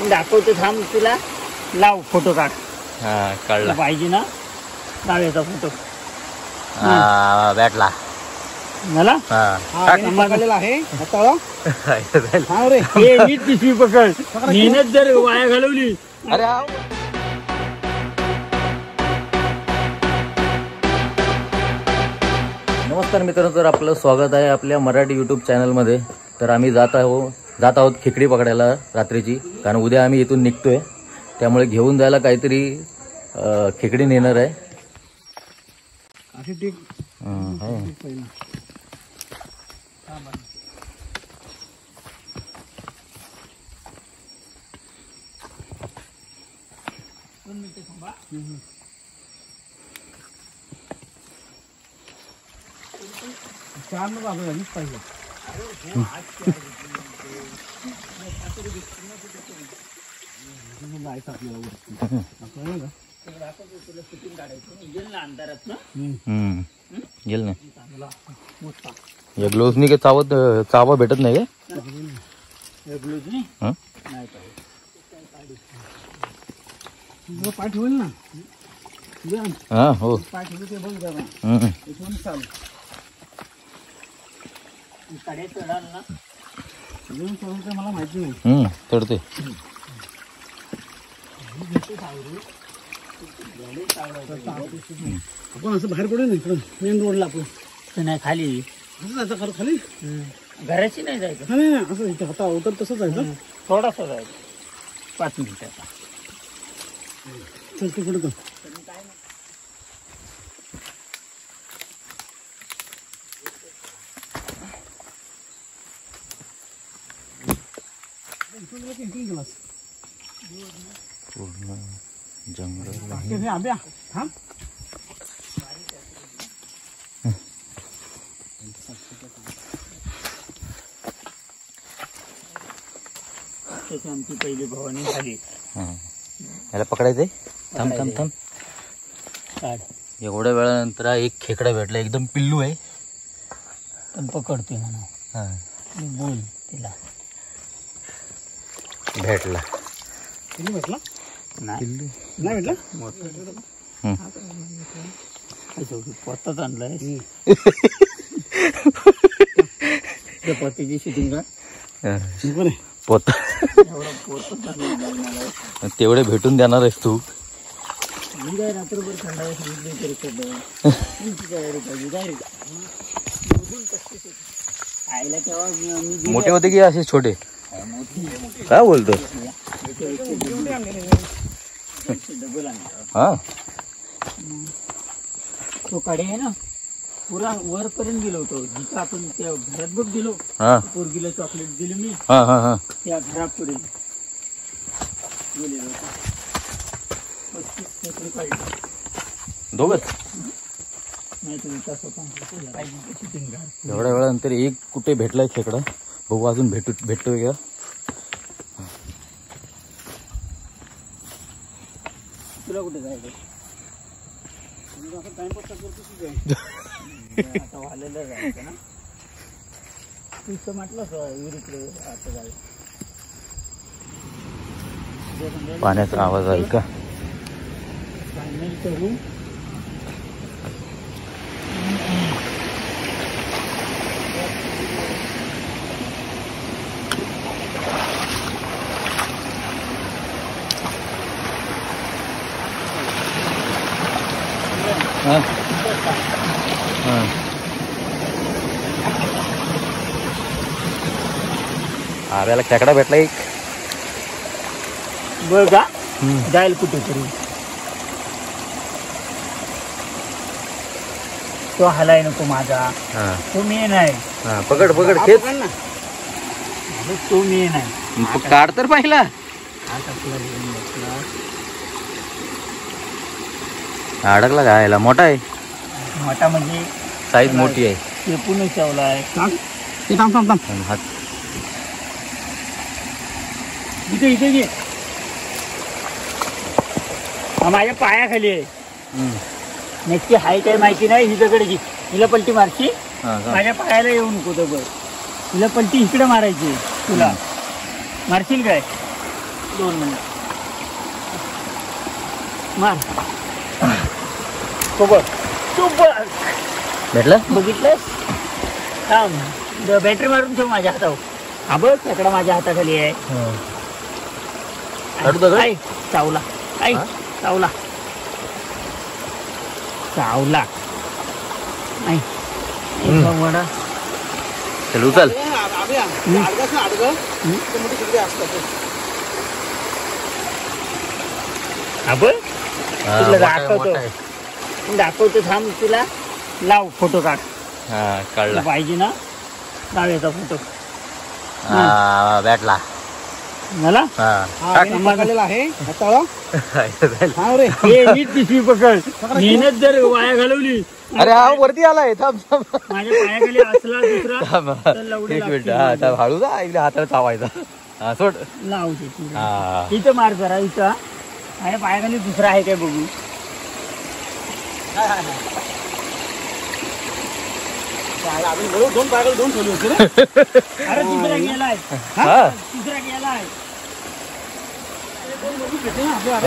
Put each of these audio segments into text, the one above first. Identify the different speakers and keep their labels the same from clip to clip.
Speaker 1: दाखवतो थांब तुला. लाव फोटो काढ.
Speaker 2: हा काढला
Speaker 1: पाहिजे ना. लाव याचा फोटो.
Speaker 2: भेटला
Speaker 1: मला
Speaker 3: आहे
Speaker 1: हे नीट पिशवी पकड. मेहनत जर वाया घालवली.
Speaker 2: अरे नमस्कार मित्रांनो, तर आपलं स्वागत आहे आपल्या मराठी यूट्यूब चॅनलमध्ये. तर आम्ही जात आहोत खेकडी पकडायला रात्रीची, कारण उद्या आम्ही इथून निघतोय. त्यामुळे घेऊन जायला काहीतरी खेकडी नेणार आहे.
Speaker 3: पाहिजे.
Speaker 2: येईल ना. या ग्लोव्हनी काही चावा भेटत नाही का?
Speaker 3: पाठ होईल ना.
Speaker 2: हा हो.
Speaker 3: पाठ होईल ते बघ जरा. चालू
Speaker 1: कडे चढाल ना.
Speaker 3: मला माहिती नाही.
Speaker 2: चढते.
Speaker 3: आपण असं बाहेर पडू ना मेन रोडला. आपण
Speaker 1: नाही खाली
Speaker 3: असं जायचं खरं खाली.
Speaker 1: घराची नाही जायचं.
Speaker 3: नाही नाही असं इथे आता उतर तसं जायचं.
Speaker 1: थोडासा जायचं 5 मिनिटाचा.
Speaker 3: चल तू पुढे कर.
Speaker 2: पूर्ण जंगल
Speaker 3: आब्या थांब.
Speaker 1: त्याची आमची पहिली भवानी झाली.
Speaker 2: याला पकडायचंय. थांब थांब थांब.
Speaker 1: काढ.
Speaker 2: एवढ्या वेळानंतर एक खेकडा भेटला. एकदम पिल्लू आहे
Speaker 1: पण पकडतोय म्हणा. बोल तिला.
Speaker 2: भेटला.
Speaker 3: पिल्लू भेटला
Speaker 1: नाही.
Speaker 3: नाही भेटला.
Speaker 1: पोतात आणलाय. पोत्याची शूटिंग का
Speaker 2: पोत तेवढे भेटून देणार आहेस तू.
Speaker 1: मी काय रात्रभर थंडावा आईला तेव्हा मी
Speaker 2: मोठे होते की असे छोटे? काय बोलतो? हा
Speaker 1: तो कडे आहे ना, पुरा वर पर्यंत गेलो होतो. जिथं आपण त्या घरात बघ गेलो. पोरगीला चॉकलेट दिली मी. त्या घरापर्यंत गेलेलो होतो. 35 मीटर काढली.
Speaker 2: दोघच
Speaker 1: नाही तुम्ही तसं
Speaker 2: एवढ्या वेळानंतर एक कुठे भेटलाय खेकडा. बघू अजून भेटतोय का.
Speaker 1: तुला कुठे जायचं? आता वालेलं जायचं ना. तू म्हटलंस विहिरीकडे आता जायचं.
Speaker 2: पाण्याचा आवाज आहे का?
Speaker 1: करू
Speaker 2: आव्याला खेकडा भेटला एक.
Speaker 1: बघा जाईल कुठेतरी. तो हलाय नको माझा. तो मेन आहे.
Speaker 2: पकड पकड खेच.
Speaker 1: तो मेन आहे.
Speaker 2: काढ तर पाहिला. अडकला गायला. मोठा आहे.
Speaker 1: मोठा म्हणजे
Speaker 2: साईज मोठी आहे.
Speaker 1: चेपून ठेवलाय.
Speaker 2: हात
Speaker 1: इथे इथे घे. माझ्या पायाखाली आहे. नक्की हाय काय माहिती नाही. हिच्याकडे घे. हिला पलटी मारची. माझ्या पायाला येऊ नको. तर बघ हिला पलटी इकडे मारायची. तुला मारशील काय? 2 मिनिट मार
Speaker 2: भेटलं
Speaker 1: बघितलंस थांब बॅटरी मारून ठेव माझ्या हातावर हा बघ खेकडा माझ्या हाताखाली आहे ऐक, चावला ऐक चावला चावला ऐक, एक वडा
Speaker 2: चल उचल
Speaker 1: हा बघ तुला दाखवतो थांब तुला लाव फोटो काढ
Speaker 2: हा काढला
Speaker 1: पाहिजे ना लाव याचा फोटो
Speaker 2: भेटला
Speaker 1: मला
Speaker 3: आहे हाताळा. हा रे
Speaker 1: हे नीट पिशवी पकड मेहनत जर वाया घालवली
Speaker 2: अरे हा वरती आलाय थांब थांब
Speaker 1: माझ्या पायाखाली असला दुसरा तर लवडे
Speaker 2: एक मिनिट
Speaker 1: लागतील.
Speaker 2: हा हळू जा इकडे हाताला चावायचा हा सोड
Speaker 1: लावू दे तुला.
Speaker 2: हा
Speaker 1: इथं मार जरा इथं माझ्या पायाखाली दुसरा आहे काय बघू
Speaker 3: आम्ही बरोबर 2 पायाला 2 ठेवले होते रे.
Speaker 1: अरे दुसरा गेलाय
Speaker 2: हा
Speaker 1: दुसरा गेलाय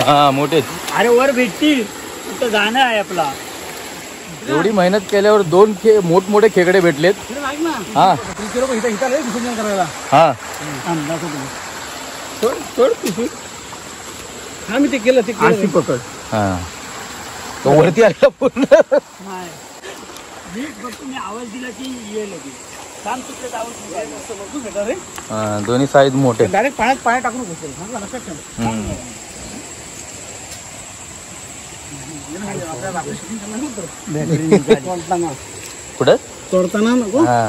Speaker 2: हा मोठेच
Speaker 1: अरे वर भेटतील तिथं जाणं आहे आपला
Speaker 2: एवढी मेहनत केल्यावर 2 मोठमोठे खेकडे भेटलेत
Speaker 3: इकडे ऐक ना
Speaker 2: हा
Speaker 3: तुमचे लोक इथं आले विसर्जन करायला.
Speaker 2: हा
Speaker 1: थांब, दाखव तुम्ही. सोड पिशवी
Speaker 3: हा मी ते केलं
Speaker 1: अशी पकड
Speaker 2: हा तो वरती आला पूर्ण
Speaker 1: नाही नीट फक्त मी आवाज दिला की येईल लगेच काम तिकडे आवाज
Speaker 3: रे
Speaker 2: हा, दोन्ही साईज मोठे
Speaker 3: डायरेक्ट पाण्यात टाकून बसेल. सांगा लक्षात ठेव.
Speaker 2: हम्म.
Speaker 3: तोडताना
Speaker 2: कुठं
Speaker 3: तोडताना नको
Speaker 2: हा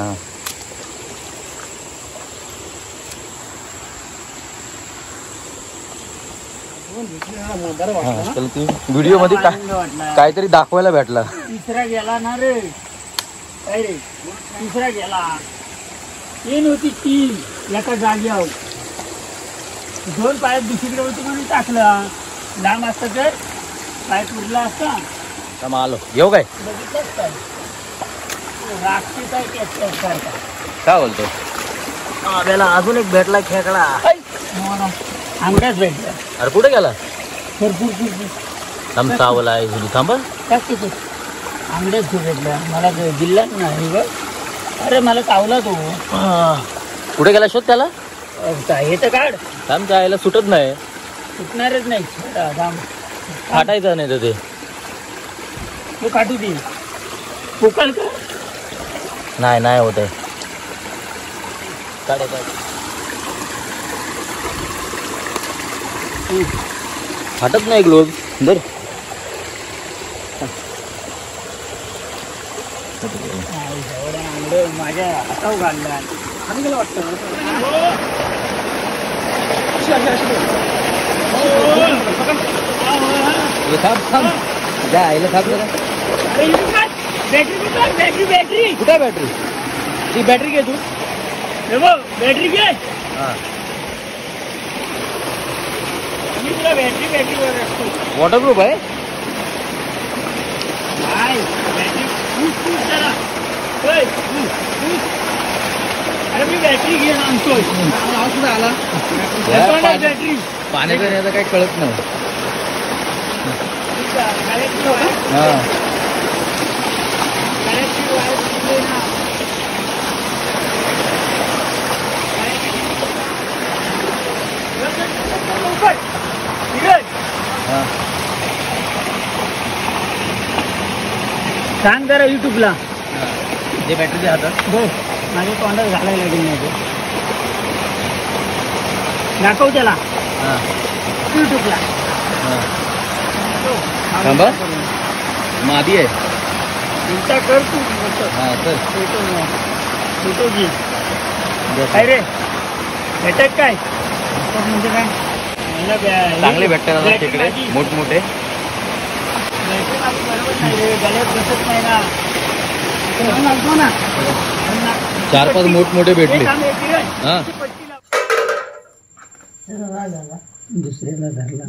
Speaker 3: बरं वाटलं ना.
Speaker 2: चल ती व्हिडिओ मध्ये
Speaker 1: वाटला
Speaker 2: काहीतरी दाखवायला भेटला
Speaker 1: तिसरा गेला ना रे काय रे तिसरा गेला तीन होती 3 एका जागेवर 2 पायात दुसरीकडे होती म्हणून टाकला लांब असता तर पाय पुरला असता
Speaker 2: थांब, आलो येऊ काय
Speaker 1: बघितलंच काय राक्षी काय कॅच करता
Speaker 2: काय बोलतो
Speaker 1: आपल्याला अजून एक भेटला खेकडा आंब्याच भेटला
Speaker 2: अरे कुठे गेला
Speaker 1: भरपूर
Speaker 2: थांब चावला आहे घरी थांब
Speaker 1: आंब्याच भेटला मला ते दिला नाही बघ अरे मला चावला तो
Speaker 2: कुठे गेला शोध त्याला
Speaker 1: हे तर काढ
Speaker 2: थांब जायला सुटत नाही
Speaker 1: सुटणारच नाही थांब.
Speaker 2: फाटायचं नाही तर ते
Speaker 1: तू काढू दे पोकळ का
Speaker 2: नाही होत आहे फाटत नाही ग्लोव दर
Speaker 1: आंबे माझ्या हातावर घालला
Speaker 3: आणि गेलं वाटतं
Speaker 2: जा आईला थांब जरा
Speaker 1: बॅटरी
Speaker 2: कुठे बॅटरी ती बॅटरी घे तू
Speaker 1: बॅटरी घे
Speaker 2: हा
Speaker 1: मी तुला बॅटरी वर असतो
Speaker 2: वॉटरप्रूफ आहे
Speaker 1: नाही बॅटरी खूप जरा अरे मी बॅटरी घेऊन आणतोय
Speaker 3: सुद्धा आला
Speaker 1: बॅटरी
Speaker 2: पाण्याचा याचा काही कळत नाही हा हा
Speaker 1: सांग जरा युट्यूबला
Speaker 2: ते बॅटरी द्या हातात
Speaker 1: बस माझ्या तोंडात घालायला लागेल नाही ते. दाखव त्याला
Speaker 2: हा
Speaker 1: युट्यूबला
Speaker 2: हा थांबा मादी आहे
Speaker 1: इंस्टा कर तू
Speaker 2: हा चल
Speaker 1: फोटो घे काय रे भेटत काय म्हणजे काय मला
Speaker 2: चांगले भेटतात आता तिकडे मोठमोठे
Speaker 1: बरोबर नाही रे गळ्यात बसत नाही ना
Speaker 2: 4-5 मोठमोठे भेटले हा
Speaker 1: दुसऱ्याला धरला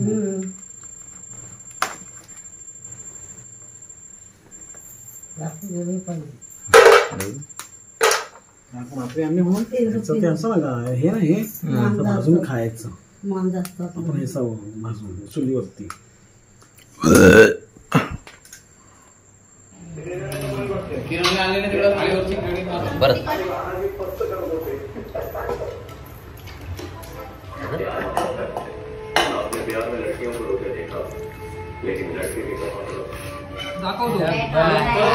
Speaker 3: आम्ही म्हणून ते असं बघा हे ना हे भाजून खायचं
Speaker 4: मान जास्त
Speaker 3: आपण हे साव भाजून चुलीवरती
Speaker 2: बरं
Speaker 4: दाखवतो